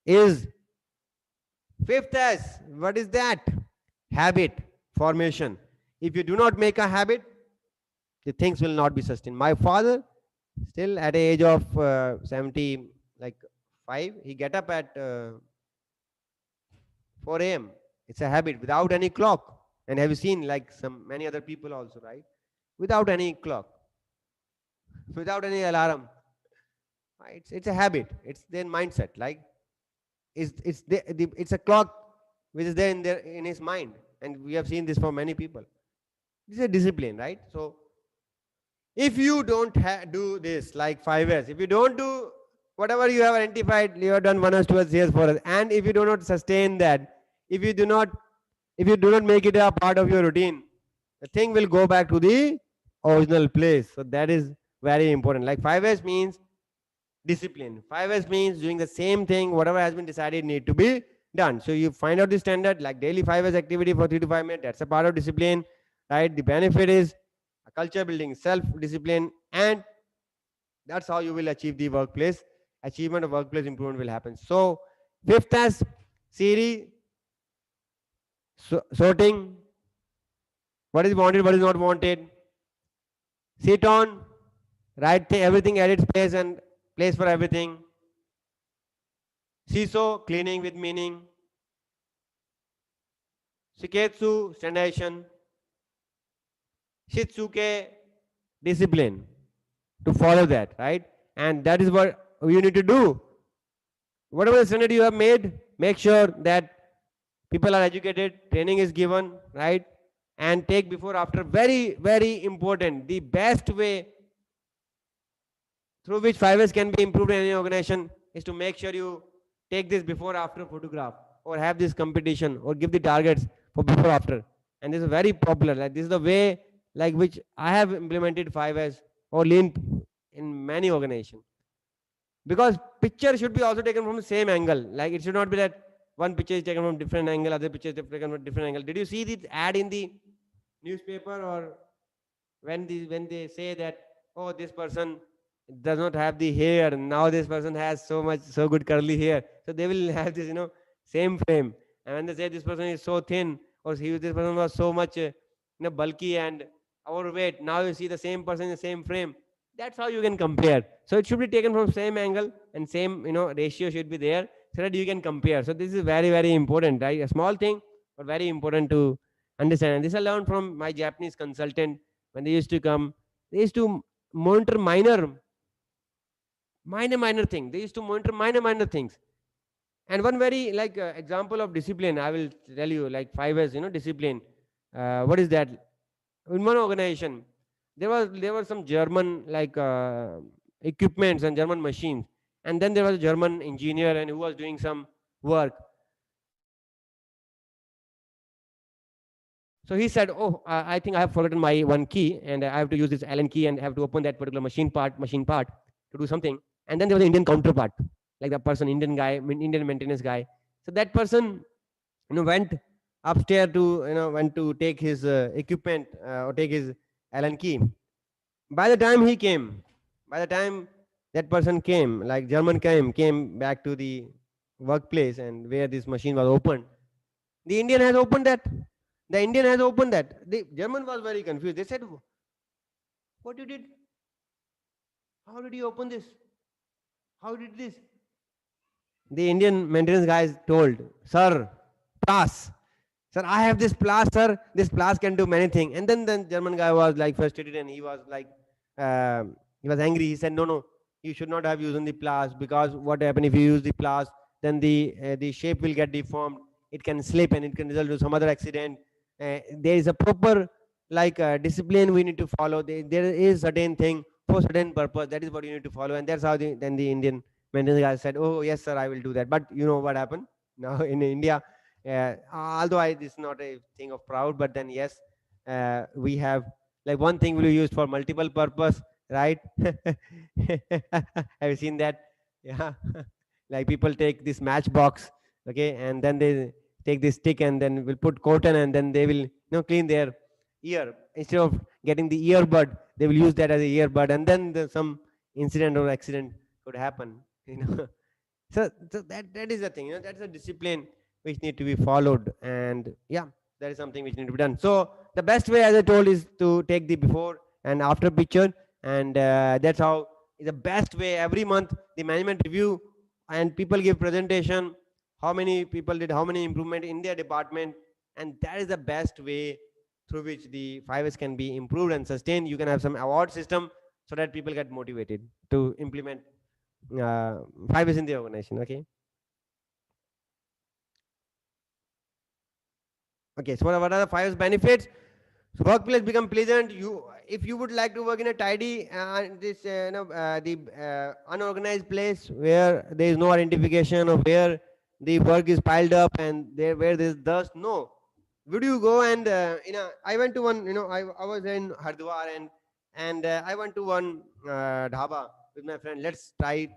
is fifth S. What is that? Habit formation. If you do not make a habit, the things will not be sustained. My father, still at the age of 70, like 5, he get up at 4 a.m. It's a habit without any clock. And have you seen like some many other people also, right? Without any clock, without any alarm. It's a habit. It's their mindset. Like it's a clock which is there in his mind, and we have seen this for many people. This is a discipline, right? So if you don't do this like 5 years, if you don't do whatever you have identified, you have done 1 or 2 years for us, and if you do not sustain that, if you do not, if you do not make it a part of your routine, the thing will go back to the original place. So that is very important. Like 5 years means discipline. 5s means doing the same thing, whatever has been decided need to be done. So you find out the standard, like daily 5s activity for 3 to 5 minutes. That's a part of discipline, right? The benefit is a culture building, self discipline, and that's how you will achieve the workplace achievement of workplace improvement will happen. So fifth as series, sorting, what is wanted, what is not wanted. Sit on, right? Everything at its place and place for everything. Shiso, cleaning with meaning. Shiketsu, standardization. Shitsuke, discipline. To follow that, right? And that is what you need to do. Whatever the standard you have made, make sure that people are educated, training is given, right? And take before after. Very, very important. The best way through which 5s can be improved in any organization is to make sure you take this before after photograph, or have this competition, or give the targets for before after. And this is very popular. Like this is the way like which I have implemented 5s or lean in many organizations. Because picture should be also taken from the same angle. Like it should not be that one picture is taken from different angle, other picture is taken from different angle. Did you see the ad in the newspaper, or when they say that, oh, this person does not have the hair, now this person has so good curly hair, so they will have this same frame. And when they say this person is so thin, or this person was so much bulky and overweight, now you see the same person in the same frame, That's how you can compare. So it should be taken from same angle, and same ratio should be there, so that you can compare. So this is very very important, right? A small thing, but very important to understand. And this I learned from my Japanese consultant. When they used to come, they used to monitor minor thing. They used to monitor minor things. And one very like example of discipline, I will tell you, like 5 years, discipline. What is that? In one organization, there were some German like equipments and German machines, and then there was a German engineer and who was doing some work. So he said, "Oh, I think I have forgotten my one key, and I have to use this Allen key and have to open that particular machine part to do something." And then there was an Indian counterpart, like the person, Indian guy, Indian maintenance guy. So that person, went upstairs to, went to take his equipment or take his Allen key. By the time he came, by the time that person came, like German came back to the workplace and where this machine was opened, the Indian has opened that. The Indian has opened that. The German was very confused. They said, "What you did? How did you open this? How did this?" The Indian maintenance guys told, "Sir, pass. Sir, I have this plus, sir. This plus can do many things." And then the German guy was like frustrated and he was like, he was angry. He said, "No, no, you should not have used the plus, because what happen if you use the plus, then the shape will get deformed. It can slip and it can result to some other accident. There is a proper like discipline we need to follow. There is certain thing for certain purpose. That is what you need to follow." And that's how then the Indian maintenance guy said, "Oh yes, sir, I will do that." But you know what happened now in India? Although this is not a thing of proud, but then yes, we have like one thing will be used for multiple purpose, right? Have you seen that? Yeah. Like people take this matchbox, okay, and then they take this stick and then will put cotton and then they will clean their ear. Instead of getting the earbud, they will use that as a earbud, and then some incident or accident could happen. So that is the thing. That's a discipline which need to be followed, and yeah, that is something which need to be done. So the best way, as I told, is to take the before and after picture, and that's how is the best way. Every month the management review and people give presentation, how many people did how many improvement in their department, and that is the best way through which the 5S can be improved and sustained. You can have some award system so that people get motivated to implement 5S in the organization. Okay, so what are the 5S benefits? So workplace become pleasant. If you would like to work in a tidy this the unorganized place where there is no identification of where the work is piled up and there where there is dust, no. Would you go and I went to one, I was in Hardwar, and I went to one dhaba with my friend. Let's try it,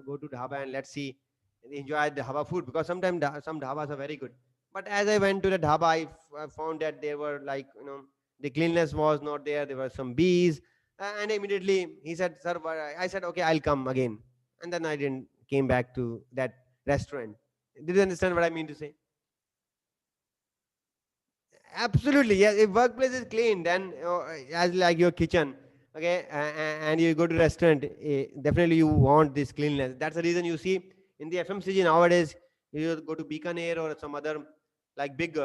go to dhaba and let's see, enjoy the dhaba food, because sometimes some dhabas are very good. But as I went to the dhaba, I found that there were like, the cleanliness was not there. There were some bees, and immediately he said, "Sir," I said, "Okay, I'll come again." And then I didn't came back to that restaurant. Did you understand what I mean to say? Absolutely, yes. If workplace is clean, then as like your kitchen, okay, and you go to restaurant, definitely you want this cleanliness. That's the reason you see in the FMCG nowadays, you go to Bikaner or some other like big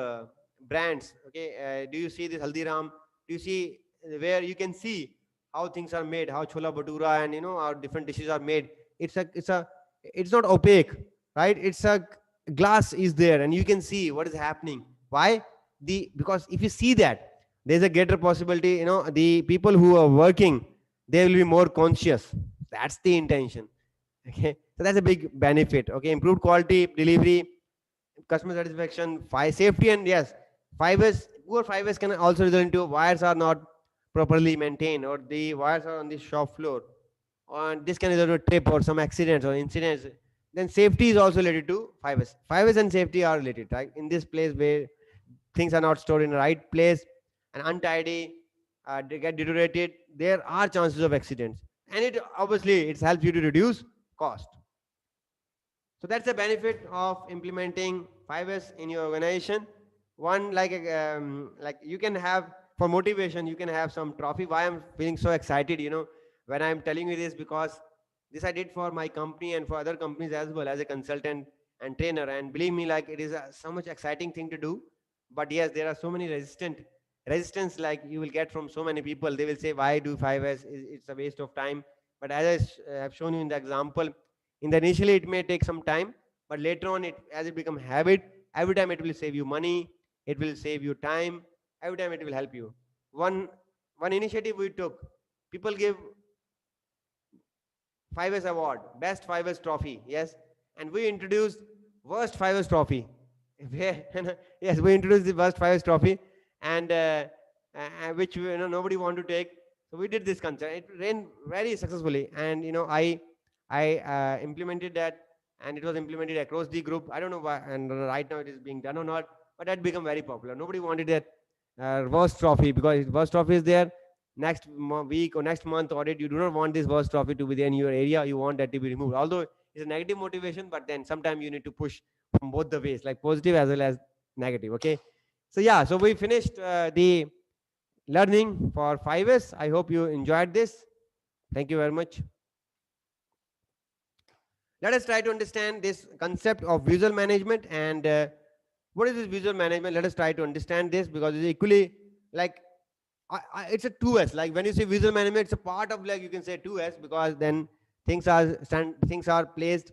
brands. Okay, do you see this Haldiram? Do you see where you can see how things are made, how chola bhatura and how different dishes are made? It's not opaque, right? It's a glass is there, and you can see what is happening. Why? Because if you see that, there's a greater possibility, the people who are working, they will be more conscious. That's the intention. Okay, so that's a big benefit. Okay, improved quality delivery, customer satisfaction, five safety, and yes, 5S poor 5S can also result into wires are not properly maintained, or the wires are on the shop floor, and this can result to a trip or some accidents or incidents. Then safety is also related to 5S. 5S and safety are related, right? In this place where things are not stored in the right place and untidy, they get deteriorated, there are chances of accidents, and it obviously it helps you to reduce cost. So that's the benefit of implementing 5S in your organization. One like you can have for motivation, you can have some trophy. Why I'm feeling so excited, when I'm telling you this, because this I did for my company and for other companies as well as a consultant and trainer. And believe me, like it is so much exciting thing to do. But yes, there are so many resistance like you will get from so many people. They will say, why do 5S? It's a waste of time. But as have shown you in the example, in the initially it may take some time, but later on, it as it become habit, every time it will save you money, it will save you time, every time it will help you. One initiative we took, people give 5S award, best 5S trophy, yes, and we introduced worst 5S trophy. Yes, we introduced the worst 5S trophy, and which nobody want to take. So we did this concept. It ran very successfully, and I implemented that, and it was implemented across the group. I don't know why, and right now it is being done or not, but that become very popular. Nobody wanted that worst trophy, because worst trophy is there. Next week or next month audit, you do not want this worst trophy to be there in your area. You want that to be removed. Although it's a negative motivation, but then sometimes you need to push from both the ways, like positive as well as negative. Okay. So yeah, so we finished the learning for 5S. I hope you enjoyed this. Thank you very much. Let us try to understand this concept of visual management. And what is this visual management? Let us try to understand this, because it's equally like it's a 2S. Like when you say visual management, it's a part of, like you can say 2S, because then things are placed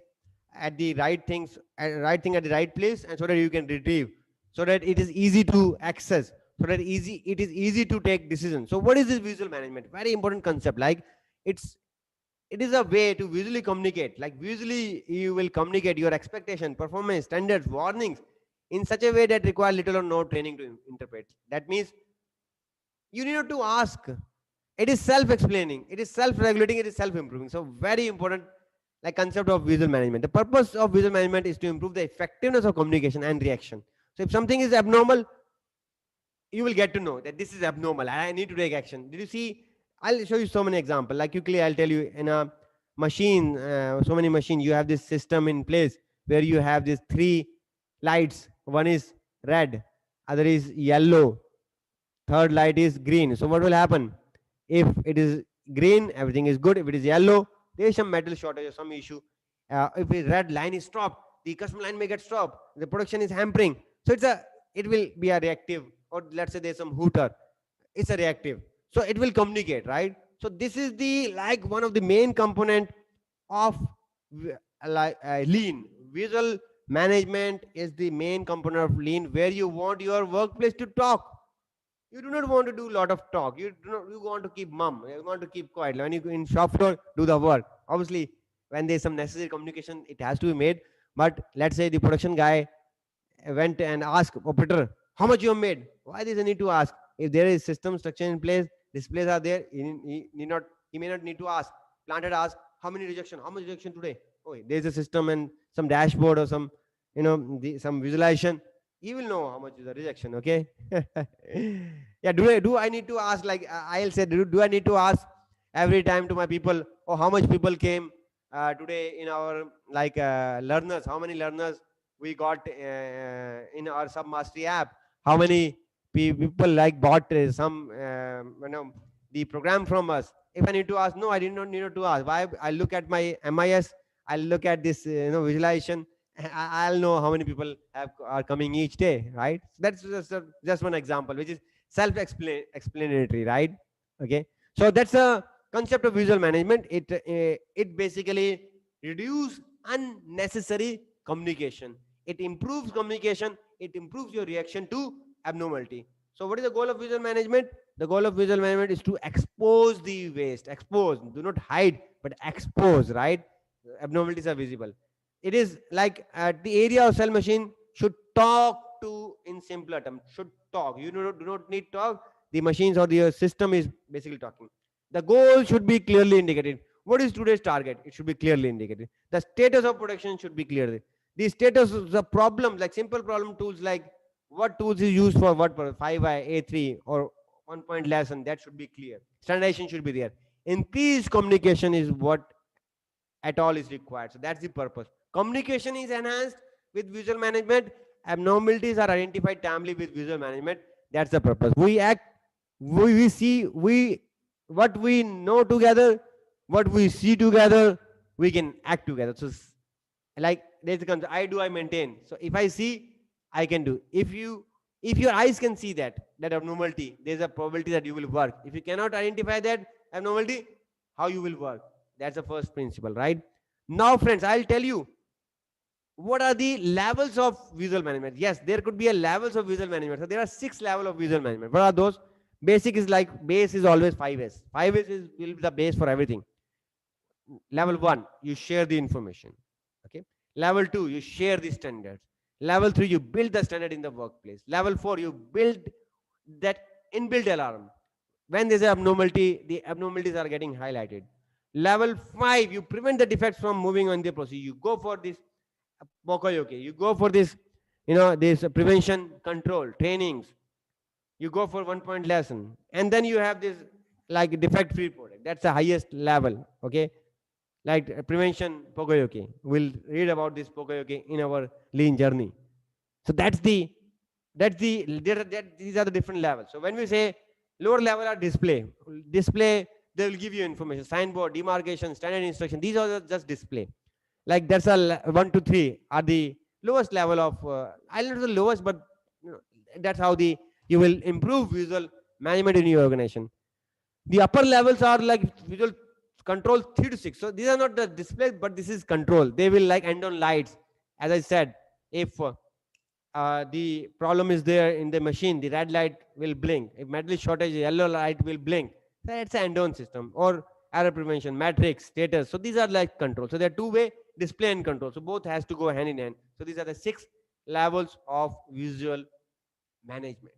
at the right things, right thing at the right place, and so that you can retrieve, so that it is easy to access, so that it is easy to take decisions. So what is this visual management? Very important concept. Like it's it is a way to visually communicate. Like visually you will communicate your expectation, performance, standards, warnings in such a way that require little or no training to interpret. That means you need not to ask. It is self-explaining, it is self-regulating, it is self-improving. So very important, like concept of visual management. The purpose of visual management is to improve the effectiveness of communication and reaction. So if something is abnormal, you will get to know that this is abnormal, I need to take action. Did you see? I'll show you so many examples. Like quickly I'll tell you, in a machine, so many machine, you have this system in place where you have these three lights. One is red, other is yellow, third light is green. So what will happen? If it is green, everything is good. If it is yellow, there is some metal shortage or some issue. If a red line is stopped, the customer line may get stopped, the production is hampering. So it will be a reactive, or let's say there's some hooter, it's a reactive. So it will communicate, right? So this is the, like, one of the main component of lean. Visual management is the main component of lean, where you want your workplace to talk. You do not want to do a lot of talk. You want to keep mum. You want to keep quiet. When you in shop floor, do the work. Obviously, when there's some necessary communication, it has to be made. But let's say the production guy went and asked operator, how much you have made? Why there's a need to ask? If there is system structure in place, displays are there, he may not need to ask. Planted ask, how many rejection? How much rejection today? Oh, there's a system and some dashboard or some, some visualization. He will know how much is the rejection. Okay. Yeah. Do I need to ask? Like I'll say, do I need to ask every time to my people? Oh, how much people came today in our, like, learners? How many learners we got in our sub mastery app? How many people like bought some the program from us? If I need to ask, no, I did not need to ask. Why? I look at my MIS, I'll look at this visualization. I'll know how many people are coming each day, right? So that's just one example, which is self-explanatory, right? Okay. So that's a concept of visual management. It basically reduce unnecessary communication. It improves communication. It improves your reaction to abnormality. So what is the goal of visual management? The goal of visual management is to expose the waste. Expose. Do not hide, but expose, right? Abnormalities are visible. It is like the area of cell machine should talk to, in simpler terms, should talk. You do not need talk. The machines or the system is basically talking. The goal should be clearly indicated. What is today's target? It should be clearly indicated. The status of production should be clear. The status of the problem, like simple problem tools, like what tools is used for what, 5i, A3, or 1 point lesson, that should be clear. Standardization should be there. Increased communication is what at all is required. So that's the purpose. Communication is enhanced with visual management. Abnormalities are identified timely with visual management. That's the purpose. We act, we see, what we know together, What we see together, we can act together. So like there's a concept, I do, I maintain. So if I see, I can do. If your eyes can see that abnormality, there's a probability that you will work. If you cannot identify that abnormality, how you will work? That's the first principle, right? Now, friends, I'll tell you what are the levels of visual management. Yes, there could be a levels of visual management. So there are 6 levels of visual management. What are those? Basic is like base is always 5S. 5S is will be the base for everything. Level 1, you share the information. Okay. Level 2, you share the standards. Level 3, you build the standard in the workplace. Level 4, you build that inbuilt alarm. When there's an abnormality, the abnormalities are getting highlighted. Level 5, you prevent the defects from moving on the process. You go for this Pokoyoke. You go for this, this prevention control trainings. You go for 1 point lesson, and then you have this like defect free product. That's the highest level. Okay, like prevention Pokoyoke. We'll read about this Pokoyoke in our lean journey. So these are the different levels. So when we say lower level are display, they will give you information, signboard, demarcation, standard instruction. These are just display. Like that's a 1 to 3 are the lowest level of. I'll not say the lowest, but you know, that's how the you will improve visual management in your organization. The upper levels are like visual control 3 to 6. So these are not the display, but this is control. They will like end on lights. As I said, if the problem is there in the machine, the red light will blink. If metal shortage, yellow light will blink. So it's an end-on system or error prevention, matrix, status. So these are like control. So they're two-way display and control. So both has to go hand in hand. So these are the 6 levels of visual management.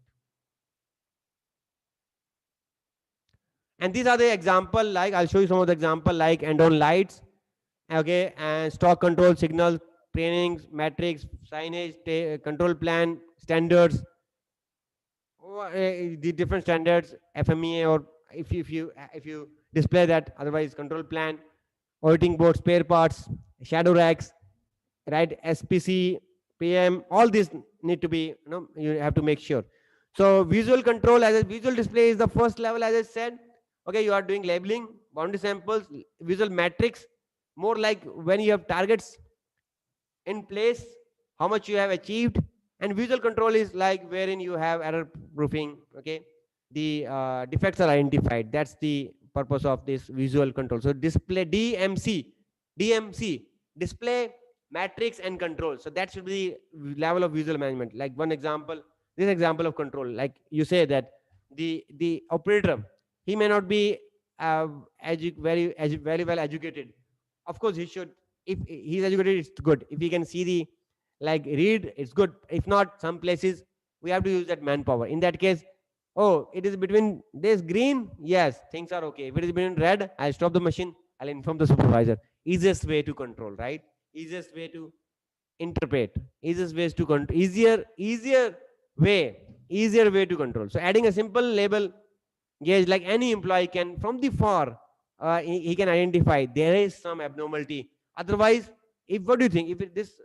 And these are the example, like I'll show you some of the example, like end-on lights, okay, and stock control signals, trainings, matrix, signage, control plan, standards, the different standards, FMEA, or if you display that, otherwise control plan, auditing board, spare parts, shadow racks, right, SPC, PM, all these need to be, you have to make sure. So visual control as a visual display is the first level, as I said. Okay, you are doing labeling, boundary samples, visual matrix, more like when you have targets in place, how much you have achieved. And visual control is like wherein you have error proofing. Okay, the defects are identified. That's the purpose of this visual control. So display DMC, display, matrix, and control. So that should be the level of visual management. Like one example, this example of control, like you say that the operator, he may not be very well educated. Of course he should. If he's educated, it's good. If he can see the like read, it's good. If not, some places we have to use that manpower. In that case, oh, it is between this green, yes, things are okay. If it is between red, I'll stop the machine, I'll inform the supervisor. Easiest way to control, right? Easiest way to interpret, easiest ways to control, easier way to control. So adding a simple label gauge, like any employee can from the far, he can identify there is some abnormality. Otherwise, if what do you think, if this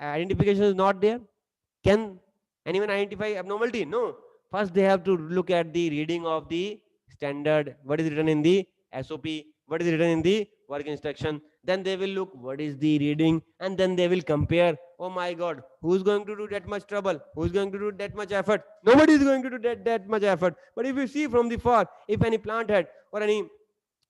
identification is not there, can anyone identify abnormality? No. First, they have to look at the reading of the standard, what is written in the SOP, what is written in the work instruction. Then they will look what is the reading, and then they will compare. Oh my God, who's going to do that much trouble? Who's going to do that much effort? Nobody is going to do that much effort. But if you see from the far, if any plant head or any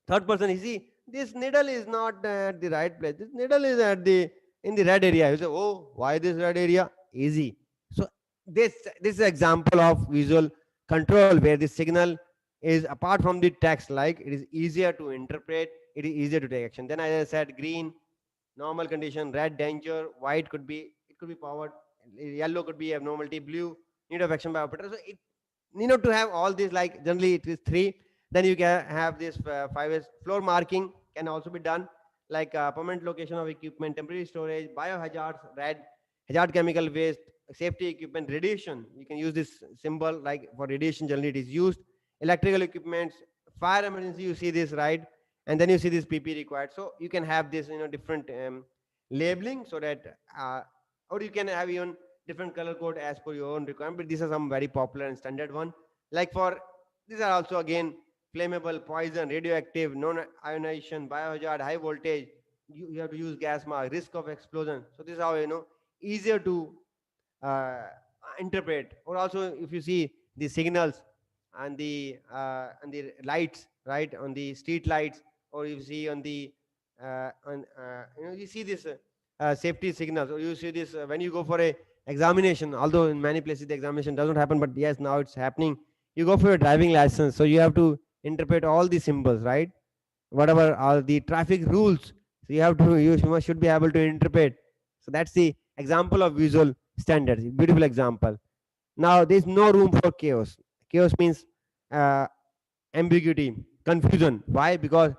third person, you see this needle is not at the right place. This needle is at the in the red area. You say, oh, why this red area? Easy. So this is an example of visual control where the signal is apart from the text, like it is easier to interpret, it is easier to take action. Then as I said, green normal condition, red danger, white could be, it could be powered, yellow could be abnormality, blue need of action by operator. So it need not to have all these, like generally it is 3. Then you can have this 5S floor marking can also be done, like permanent location of equipment, temporary storage, biohazards, red hazard chemical waste, safety equipment, radiation. You can use this symbol, like for radiation generally it is used, electrical equipments, fire emergency, you see this, right? And then you see this PP required. So you can have this, different labeling, so that or you can have even different color code as per your own requirement. But these are some very popular and standard one. Like for these are also again flammable, poison, radioactive, non-ionization, biohazard, high voltage. You have to use gas mask, risk of explosion. So this is how easier to uh, interpret. Or also, if you see the signals and the lights, right, on the street lights, or you see on the you see this safety signals, or you see this when you go for a examination. Although in many places the examination doesn't happen, but yes, now it's happening. You go for your driving license, so you have to interpret all the symbols, right? Whatever are the traffic rules, so you have to should be able to interpret. So that's the example of visual standards, beautiful example. Now there's no room for chaos. Chaos means uh, ambiguity, confusion. Why? Because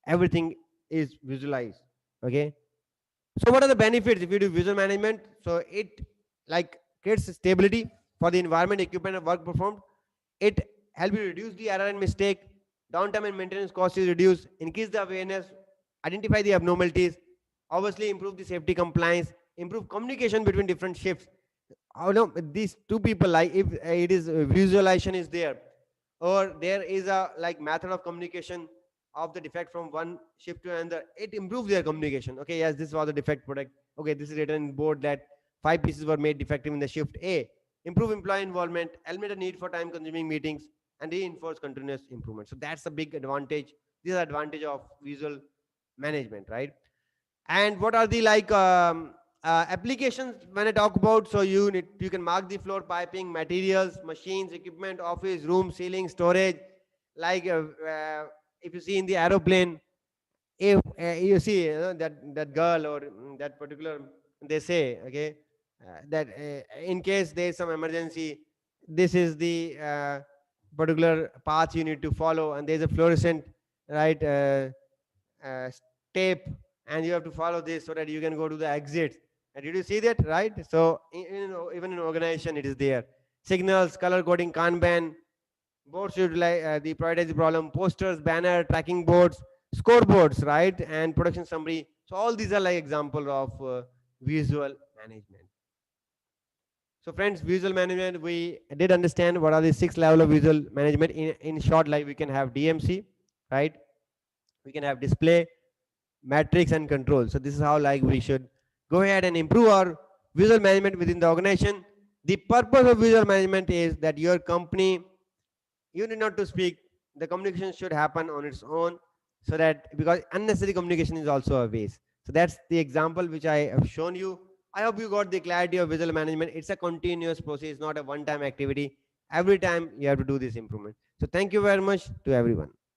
everything is visualized. Okay. So what are the benefits if you do visual management? So it like creates stability for the environment, equipment, and work performed. It helps you reduce the error and mistake. Downtime and maintenance cost is reduced. Increase the awareness. Identify the abnormalities. Obviously, improve the safety compliance. Improve communication between different shifts. Oh no, these two people, like if it is visualization is there, or there is a like method of communication of the defect from one shift to another, it improves their communication. Okay, yes, this was the defect product. Okay, this is written in board that 5 pieces were made defective in the shift A. Improve employee involvement, eliminate the need for time consuming meetings, and reinforce continuous improvement. So that's a big advantage. This is the advantage of visual management, right? And what are the like applications when I talk about? So you can mark the floor, piping, materials, machines, equipment, office, room, ceiling, storage. Like if you see in the aeroplane, if you see that girl or that particular, they say, okay, that in case there is some emergency, this is the particular path you need to follow, and there is a fluorescent, right, uh, tape, and you have to follow this so that you can go to the exit. And did you see that, right? So even in organization it is there. Signals, color coding, Kanban boards should like the prioritize the problem, posters, banner, tracking boards, scoreboards, right, and production summary. So all these are like example of visual management. So friends, visual management, we did understand what are the 6 level of visual management. In short, like we can have DMC, right? We can have display, metrics, and control. So this is how like we should go ahead and improve our visual management within the organization. The purpose of visual management is that your company, you need not to speak, the communication should happen on its own, so that because unnecessary communication is also a waste. So that's the example which I have shown you. I hope you got the clarity of visual management. It's a continuous process, not a one time activity. Every time you have to do this improvement. So thank you very much to everyone.